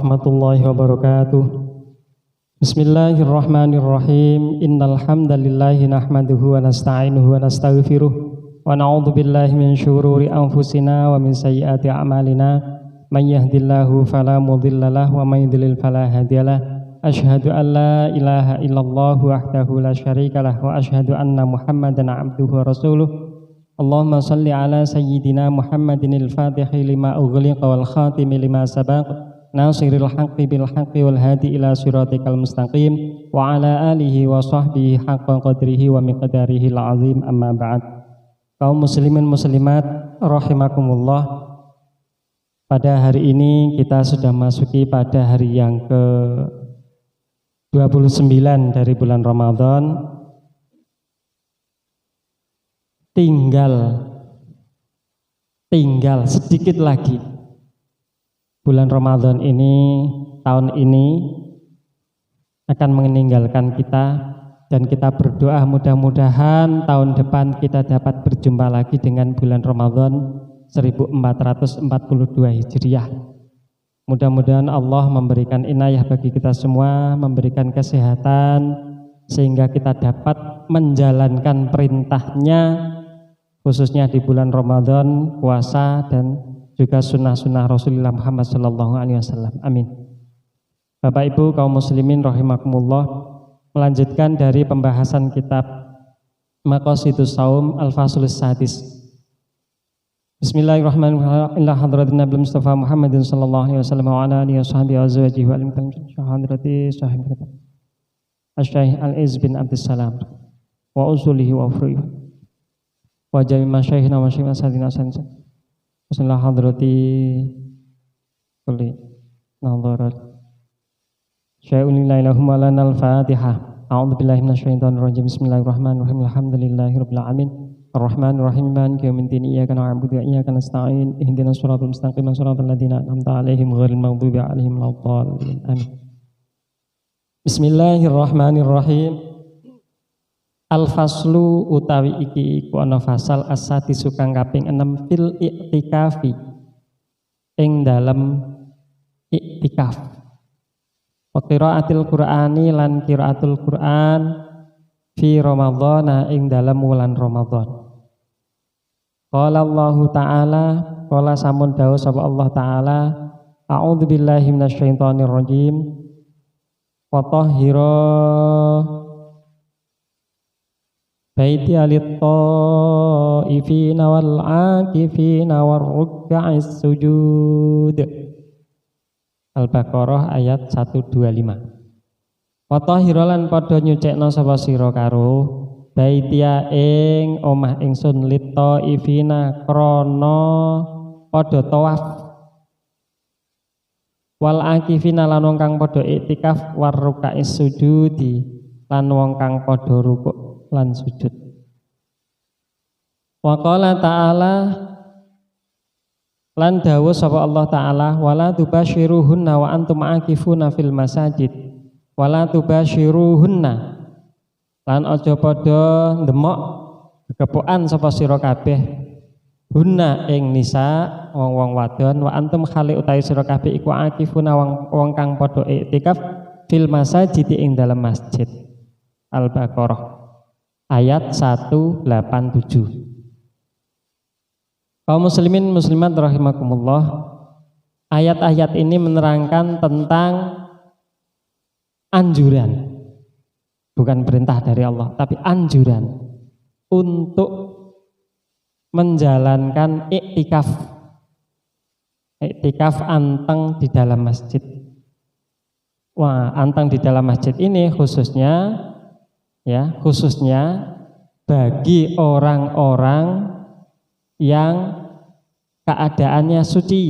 warahmatullahi wabarakatuh. Bismillahirrahmanirrahim. Innal hamdalillahi nahmaduhu wa nasta'inuhu wa nastaghfiruh wa na'udzu billahi min syururi anfusina wa min sayyiati a'malina. May yahdihillahu fala mudhillalah wa may yudlil fala hadiyalah. Asyhadu an la ilaha illallah wahdahu la syarikalah wa asyhadu anna Muhammadan 'abduhu wa rasuluh. Allahumma shalli ala sayyidina Muhammadinil fatihi lima ughliqa wal khatimi lima sabaq nasiril haqqi bil haqqi wal hadi ila siratikal mustaqim wa ala alihi wa sahbihi haqqa qadrihi wa miqdarihi al-azim, amma ba'd. Kaum muslimin muslimat rahimakumullah, pada hari ini kita sudah masuki pada hari yang ke-29 dari bulan Ramadan. Tinggal sedikit lagi bulan Ramadan ini, tahun ini akan meninggalkan kita, dan kita berdoa mudah-mudahan tahun depan kita dapat berjumpa lagi dengan bulan Ramadan 1442 Hijriah. Mudah-mudahan Allah memberikan inayah bagi kita semua, memberikan kesehatan sehingga kita dapat menjalankan perintahnya, khususnya di bulan Ramadan, puasa dan juga sunnah-sunnah Rasulullah Muhammad SAW. Amin. Bapak Ibu kaum muslimin rahimakumullah, melanjutkan dari pembahasan kitab Maqasidus Shaum Al-Faslus Sadis. Bismillahirrahmanirrahim. Ila hadratin Nabi Mustafa Muhammadin sallallahu alaihi wasallam wa ala alihi washabihi wa azwajihi wa alimkan syahadrati sahib Asy-Syaikh Al-Izz bin Abdussalam wa usulihi wa ufrihi wa jami masyayikhina wa masyayikhina sadina sansan Bismillah hadrati kulli nadharat syai'un ilaihum wa lanal fatihah. A'udzu billahi minasyaitonir rajim. Bismillahirrahmanirrahim. Alhamdulillahi rabbil alamin arrahmanir rahim maliki yaumiddin iyyaka na'budu wa iyyaka nasta'in ihdinas siratal mustaqim siratal ladzina an'amta 'alaihim ghairil maghdubi 'alaihim waladdallin. Amin. Bismillahirrahmanirrahim. Al-faslu utawi iki iku ana fasal as-sadisu kang kaping 6 fil i'tikafi, ing dalem i'tikaf. Wa qiraatil Qur'ani lan qiraatul Qur'an fi Ramadhana ing dalem wulan Ramadan. Qala Allah Ta'ala, qala samun dawuh sapa Allah Ta'ala, a'udzu billahi minasyaitonir rajim. Wa tahhira baiti lit-taifina wal 'akifina war-ruk'is sujud. Al-Baqarah ayat 125. Wa tahhira lan padha nyucikna sapa sira karo baitia ing omah ingsun lit-taifina krana padha tawaf, wal akifina lan wong kang padha iktikaf, war ruka'is sujudi lan wong kang padha rukuk lan sujud. Wa qala ta'ala lan dawuh sapa Allah Ta'ala, wala tubashiruhunna wa antum akifuna fil masajid. Wala tubashiruhunna lan aja padha ndemok kekepokan sapa sira kabeh hunna ing nisa wong-wong wadon, wa antum khali utawi sira kabeh iku akifuna wong kang padha iktikaf fil masajid ing dalam masjid. Al-Baqarah ayat 187. Kaum muslimin muslimat rahimakumullah, ayat-ayat ini menerangkan tentang anjuran, bukan perintah dari Allah, tapi anjuran untuk menjalankan iktikaf. Iktikaf anteng di dalam masjid. Wah, anteng di dalam masjid ini khususnya bagi orang-orang yang keadaannya suci.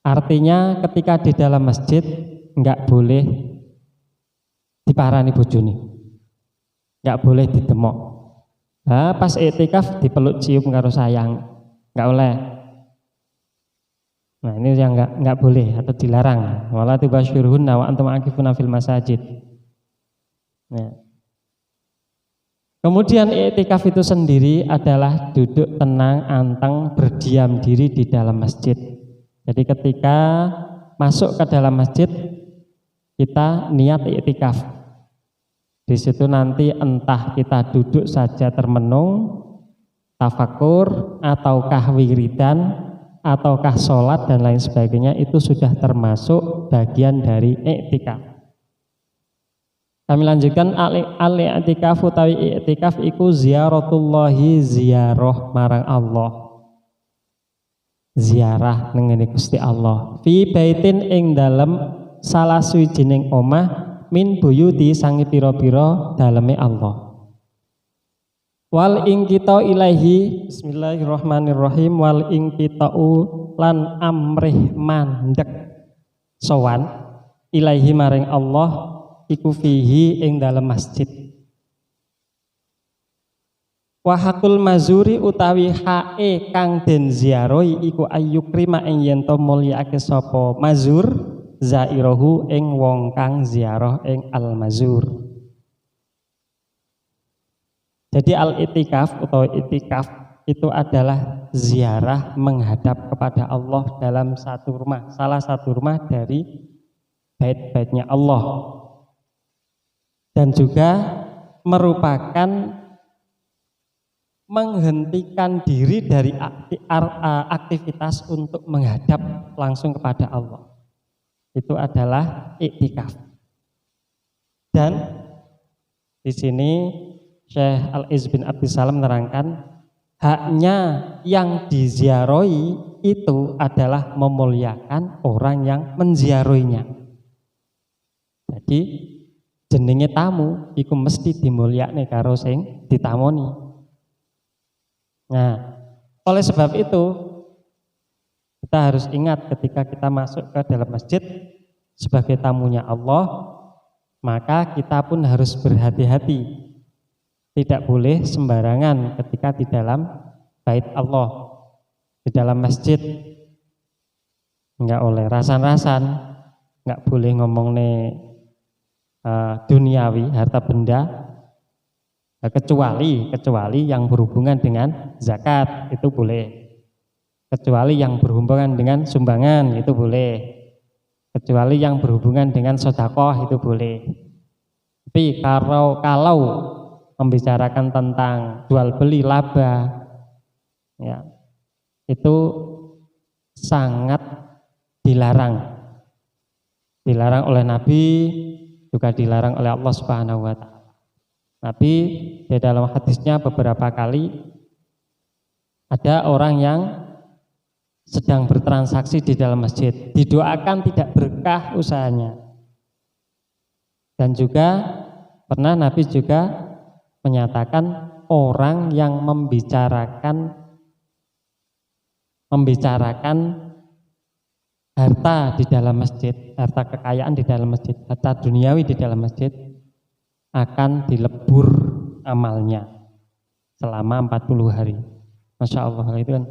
Artinya ketika di dalam masjid enggak boleh diparani bojone, enggak boleh didemok. Nah, pas iktikaf dipeluk cium karo sayang, enggak oleh. Nah, ini yang enggak boleh atau dilarang. Wala tubashiruhunna wa antum akifuna fil masajid. Nah. Kemudian iktikaf itu sendiri adalah duduk tenang, anteng, berdiam diri di dalam masjid. Jadi ketika masuk ke dalam masjid, kita niat iktikaf. Di situ nanti entah kita duduk saja termenung, tafakur, ataukah wiridan, ataukah sholat dan lain sebagainya, itu sudah termasuk bagian dari iktikaf. Kami lanjutkan, al-i'tikaf utawi i'tikaf iku ziyaratullahi, ziarah marang Allah, ziarah nengene Gusti Allah, fi baitin ing dalem salah suwijining omah min buyuti sangi pira-pira daleme Allah. Wal ing kita ilaihi, bismillahirrahmanirrahim, wal ing kita'u lan amrih mandek sowan ilaihi maring Allah iku fihi ing dalem masjid. Wa hakul mazuri utawi hae kang den ziarahi iku ayyukrima ing yen to mulyakake sapa mazur zairahu ing wong kang ziarah ing al mazur. Jadi al-i'tikaf atau i'tikaf itu adalah ziarah menghadap kepada Allah dalam satu rumah, salah satu rumah dari bait-baitnya Allah, dan juga merupakan menghentikan diri dari aktivitas untuk menghadap langsung kepada Allah. Itu adalah i'tikaf. Dan di sini Syekh Al-Izz bin Abdussalam menerangkan, haknya yang diziarahi itu adalah memuliakan orang yang menziarahinya. Jadi jenenge tamu iku mesti dimulyakne karo sing ditamoni. Nah, oleh sebab itu kita harus ingat ketika kita masuk ke dalam masjid sebagai tamunya Allah, maka kita pun harus berhati-hati. Tidak boleh sembarangan ketika di dalam bait Allah, di dalam masjid. Enggak oleh rasan-rasan, enggak boleh ngomong duniawi, harta benda, kecuali yang berhubungan dengan zakat itu boleh, kecuali yang berhubungan dengan sumbangan itu boleh, kecuali yang berhubungan dengan sedekah itu boleh. Tapi kalau membicarakan tentang jual beli laba, ya, itu sangat dilarang oleh Nabi, juga dilarang oleh Allah Subhanahu wa Ta'ala. Nabi di dalam hadisnya beberapa kali ada orang yang sedang bertransaksi di dalam masjid, didoakan tidak berkah usahanya. Dan juga pernah Nabi juga menyatakan orang yang membicarakan harta di dalam masjid, harta kekayaan di dalam masjid, harta duniawi di dalam masjid, akan dilebur amalnya selama 40 hari. Masya Allah, itu kan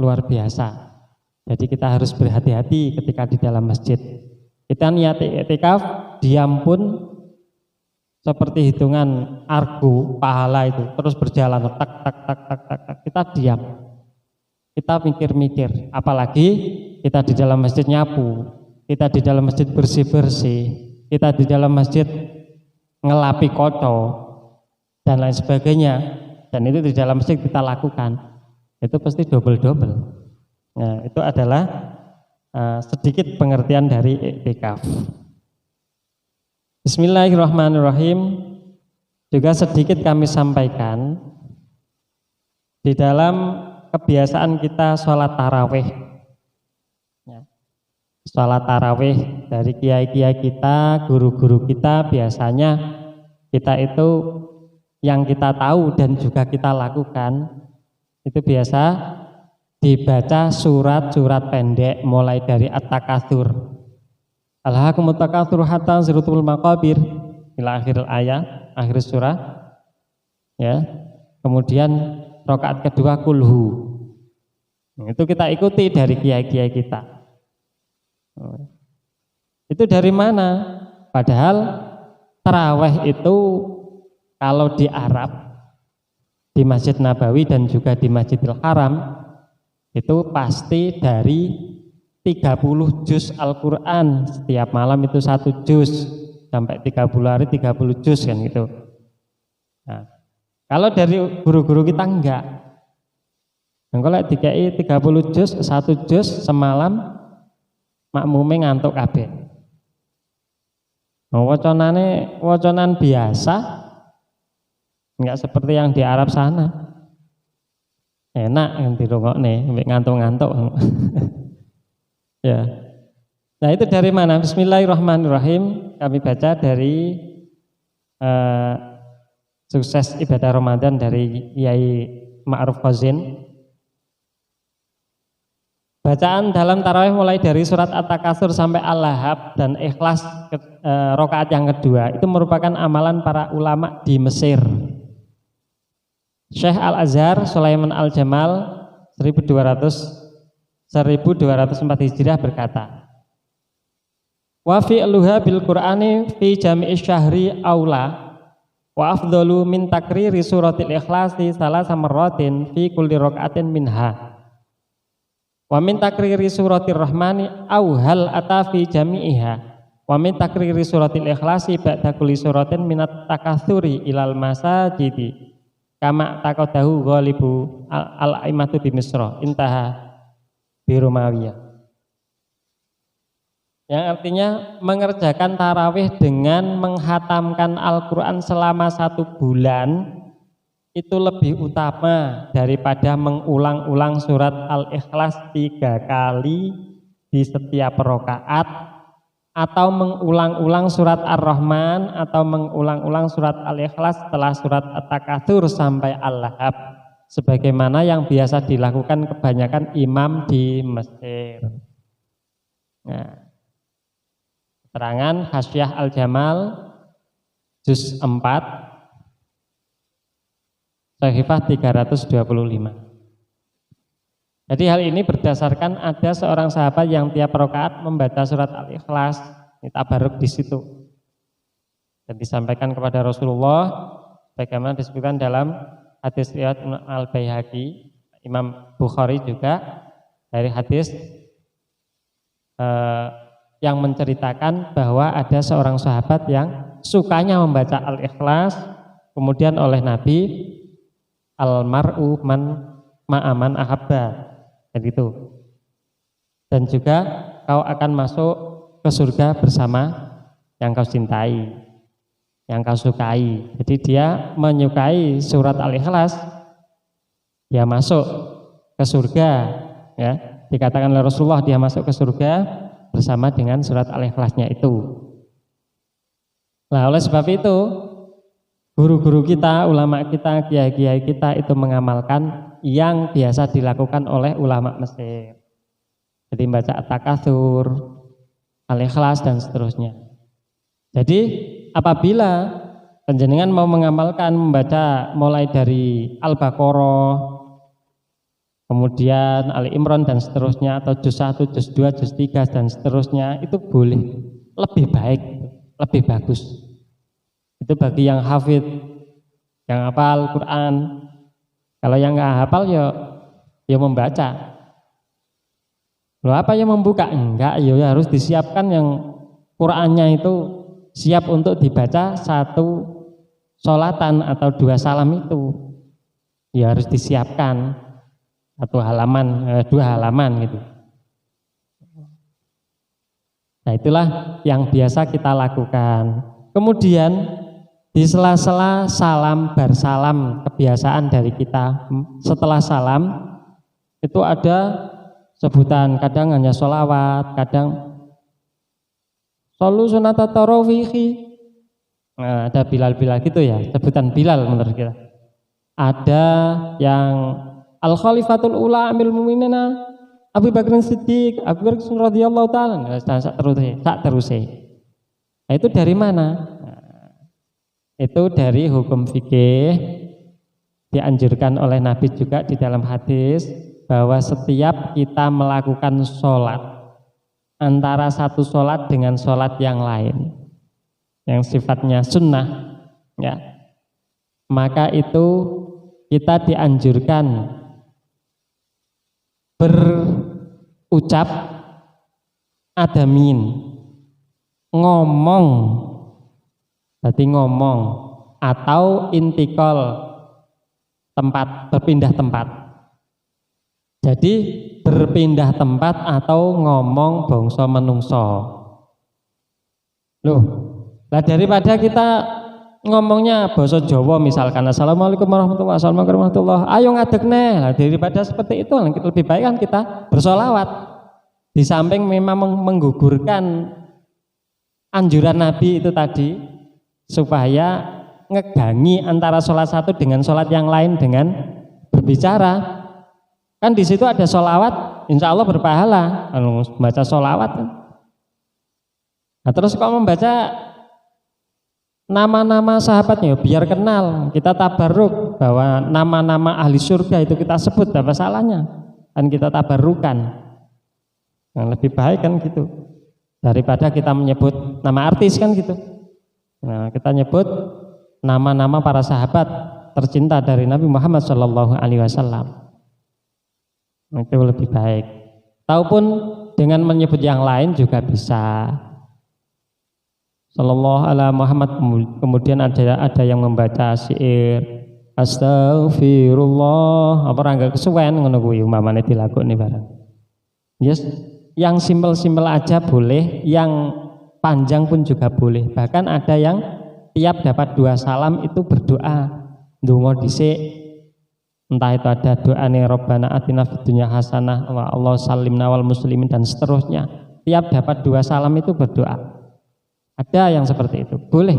luar biasa. Jadi kita harus berhati-hati ketika di dalam masjid. Kita niat i'tikaf, diam pun seperti hitungan argo pahala itu terus berjalan tak tak tak tak tak, tak. Kita diam, kita mikir-mikir, apalagi kita di dalam masjid nyapu, kita di dalam masjid bersih-bersih, kita di dalam masjid ngelapi koco dan lain sebagainya, dan itu di dalam masjid kita lakukan, itu pasti double-double. Nah, itu adalah sedikit pengertian dari i'tikaf. Bismillahirrahmanirrahim. Juga sedikit kami sampaikan di dalam kebiasaan kita sholat tarawih. Sholat tarawih dari kiai-kiai kita, guru-guru kita, biasanya kita itu yang kita tahu dan juga kita lakukan itu biasa dibaca surat-surat pendek mulai dari At-Takatsur, Alhaakumut takatsur hatta zurtumul maqabir ila akhir ayat, akhir surah. Ya. Kemudian rakaat kedua kulhu. Itu kita ikuti dari kiai-kiai kita. Itu dari mana? Padahal tarawih itu kalau di Arab, di Masjid Nabawi dan juga di Masjidil Haram, itu pasti dari 30 juz Al-Quran, setiap malam itu 1 juz, sampai 30 hari 30 juz kan gitu. Nah, kalau dari guru-guru kita enggak. Nah, kalau dikai 30 juz, 1 juz semalam makmume ngantuk kabeh. Nah, wacanan biasa, enggak seperti yang di Arab sana. Enak yang dirungokne, ngantuk-ngantuk. Ya. Nah, itu dari mana? Bismillahirrahmanirrahim. Kami baca dari Sukses Ibadah Ramadan dari Yai Ma'ruf Khazin. Bacaan dalam tarawih mulai dari surat At-Takatsur sampai Al-Lahab dan Ikhlas rakaat yang kedua itu merupakan amalan para ulama di Mesir. Syekh Al-Azhar Sulaiman Al-Jamal 1204 Hijriah berkata, wa fi'luha bil Qur'ani fi jami'i syahri aula wa afdalu min takriri suratil ikhlasi salasa marratin fi kulli raka'atin minha wa min takriri suratir rahmani au hal ata fi jami'iha wa min takriri suratil ikhlasi ba'da kulli suratin minat takatsuri ilal masajidi kama taqadahu ghalibu al-aimatu di Misra intaha bi Rumawiyah. Yang artinya mengerjakan tarawih dengan menghatamkan Al-Quran selama 1 bulan itu lebih utama daripada mengulang-ulang surat Al-Ikhlas 3 kali di setiap rakaat, atau mengulang-ulang surat Ar-Rahman, atau mengulang-ulang surat Al-Ikhlas setelah surat At-Takatsur sampai Al-Lahab, sebagaimana yang biasa dilakukan kebanyakan imam di Mesir. Nah, keterangan Hasyiah Al-Jamal juz 4 Sahifah 325. Jadi hal ini berdasarkan ada seorang sahabat yang tiap rakaat membaca surat Al-Ikhlas, tabaruk di situ. Dan disampaikan kepada Rasulullah bagaimana disebutkan dalam hadis riwayat Al-Baihaqi, Imam Bukhari juga dari hadis yang menceritakan bahwa ada seorang sahabat yang sukanya membaca Al-Ikhlas, kemudian oleh Nabi al-mar'u man ma'aman ahabba, itu. Dan juga kau akan masuk ke surga bersama yang kau cintai, yang kau sukai. Jadi dia menyukai surat Al-Ikhlas, dia masuk ke surga, ya. Dikatakan oleh Rasulullah dia masuk ke surga bersama dengan surat Al-Ikhlasnya itu. Nah, oleh sebab itu guru-guru kita, ulama kita, kiai-kiai kita itu mengamalkan yang biasa dilakukan oleh ulama Mesir. Jadi membaca At-Takatsur, Al-Ikhlas dan seterusnya. Jadi apabila panjenengan mau mengamalkan membaca mulai dari Al-Baqarah, kemudian Ali Imran dan seterusnya, atau juz 1, juz 2, juz 3 dan seterusnya, itu boleh, lebih baik, lebih bagus. Itu bagi yang hafid, yang hafal Quran. Kalau yang nggak hafal ya membaca. Loh, apa yang membuka? Enggak, ya harus disiapkan yang Qurannya itu siap untuk dibaca 1 sholatan atau 2 salam itu. Ya harus disiapkan 1 halaman, 2 halaman gitu. Nah, itulah yang biasa kita lakukan. Kemudian di sela-sela salam bersalam, kebiasaan dari kita setelah salam itu ada sebutan, kadang hanya sholawat, kadang shollu sunata tarawihi. Nah, ada Bilal gitu ya, sebutan Bilal menurut kita. Ada yang Al-Khalifatul Ula Amil Mu'minina Abu Bakar Siddiq, Abu Bakar radhiyallahu ta'ala, tak terus. Nah, itu dari mana? Itu dari hukum fikih, dianjurkan oleh Nabi juga di dalam hadis bahwa setiap kita melakukan sholat antara satu sholat dengan sholat yang lain yang sifatnya sunnah, ya, maka itu kita dianjurkan berucap adamin, ngomong, berarti ngomong, atau intikal, tempat, berpindah tempat. Jadi berpindah tempat atau ngomong bangsa menungso. Loh, lah daripada kita ngomongnya bahasa Jawa misalkan Assalamualaikum warahmatullahi wabarakatuh, ayo ngadekne. Lah daripada seperti itu lebih baik kan kita bersolawat. Di samping memang menggugurkan anjuran Nabi itu tadi supaya ngegangi antara sholat satu dengan sholat yang lain dengan berbicara. Kan di situ ada sholawat, insya Allah berpahala kalau membaca sholawat. Nah terus kalau membaca nama-nama sahabatnya biar kenal, kita tabarruk bahwa nama-nama ahli surga itu kita sebut, apa salahnya? Kan kita tabarrukan. Nah, lebih baik kan gitu daripada kita menyebut nama artis kan gitu. Nah kita nyebut nama-nama para sahabat tercinta dari Nabi Muhammad SAW. Itu lebih baik. Ataupun dengan menyebut yang lain juga bisa. Sallallahu ala Muhammad, kemudian ada yang membaca syair Astaghfirullah, apa ora kesuwen ngono kuwi umpamane dilakoni bareng. Yes, yang simpel-simpel aja boleh, yang panjang pun juga boleh. Bahkan ada yang tiap dapat 2 salam itu berdoa, ndonga dhisik. Entah itu ada doa nih Rabbana atina fid dunya hasanah wa Allah salimna wal muslimin dan seterusnya. Tiap dapat 2 salam itu berdoa. Ada yang seperti itu, boleh.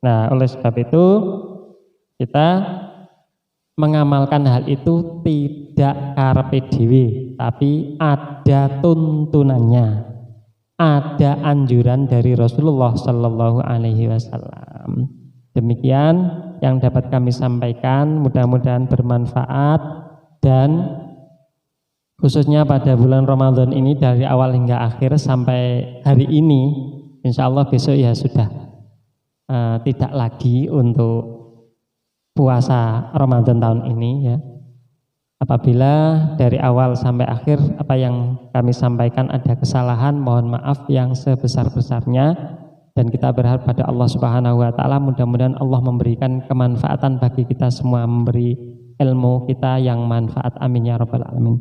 Nah, oleh sebab itu kita mengamalkan hal itu tidak karepe dhewe, tapi ada tuntunannya. Ada anjuran dari Rasulullah Sallallahu Alaihi Wasallam. Demikian yang dapat kami sampaikan, mudah-mudahan bermanfaat dan khususnya pada bulan Ramadan ini dari awal hingga akhir sampai hari ini, insya Allah besok ya sudah tidak lagi untuk puasa Ramadan tahun ini ya. Apabila dari awal sampai akhir apa yang kami sampaikan ada kesalahan, mohon maaf yang sebesar-besarnya. Dan kita berharap pada Allah Subhanahu wa taala, mudah-mudahan Allah memberikan kemanfaatan bagi kita semua, memberi ilmu kita yang manfaat, amin ya rabbal alamin.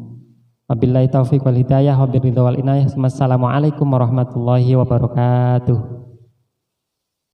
Wabillahi taufiq wal hidayah, wabiridha wal inayah. Wassalamualaikum warahmatullahi wabarakatuh.